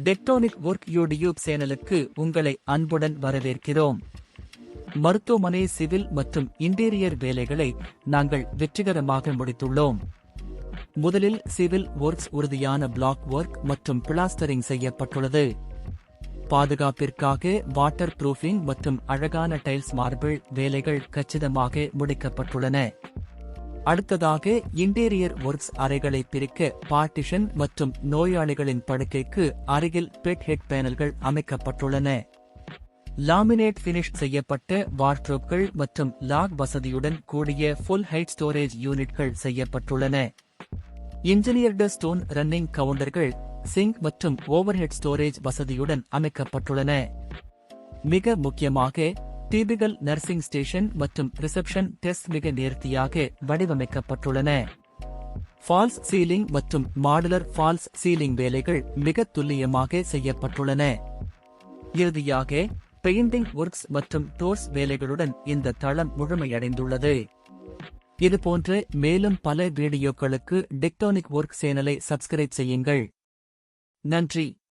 Tectonic work YouTube சேனலுக்கு உங்களை அன்புடன் வரவேற்கிறோம். மருத்துவமனை சிவில் மற்றும் இன்டீரியர் வேலைகளை நாங்கள் வெற்றிகரமாக முடித்துள்ளோம். முதலில் சிவில் ஒர்க்ஸ் உறுதியான பிளாக் ஒர்க் மற்றும் பிளாஸ்டரிங் செய்யப்பட்டுள்ளது. பாதுகாப்பிற்காக வாட்டர் ப்ரூஃபிங் மற்றும் அழகான டைல்ஸ் மார்பிள் வேலைகள் கச்சிதமாக முடிக்கப்பட்டுள்ளன. அடுத்ததாக இன்டீரியர் ஒர்க்ஸ் அறைகளை பிரிக்க பார்ட்டிஷன் மற்றும் நோயாளிகளின் படுக்கைக்கு அருகில் பெட் ஹெட் பேனல்கள் அமைக்கப்பட்டுள்ளன. லாமினேட் பினிஷ் செய்யப்பட்ட வார்ட்ரோப்கள் மற்றும் லாக் வசதியுடன் கூடிய ஃபுல் ஹைட் ஸ்டோரேஜ் யூனிட்கள் செய்யப்பட்டுள்ளன. இன்ஜினியர்டு ஸ்டோன் ரன்னிங் கவுண்டர்கள், சிங்க் மற்றும் ஓவர்ஹெட் ஸ்டோரேஜ் வசதியுடன் அமைக்கப்பட்டுள்ளன. மிக முக்கியமாக டிபிகல் நர்சிங் ஸ்டேஷன் மற்றும் ரிசப்ஷன் டெஸ்க் மிக நேர்த்தியாக வடிவமைக்கப்பட்டுள்ளன. ஃபால்ஸ் சீலிங் மற்றும் மாடுலர் ஃபால்ஸ் சீலிங் வேலைகள் மிக துல்லியமாக செய்யப்பட்டுள்ளன. இறுதியாக பெயிண்டிங் ஒர்க்ஸ் மற்றும் டோர்ஸ் வேலைகளுடன் இந்த தளம் முழுமையடைந்துள்ளது. இதுபோன்ற மேலும் பல வீடியோக்களுக்கு டெக்டோனிக் ஒர்க் சேனலை சப்ஸ்கிரைப் செய்யுங்கள். நன்றி.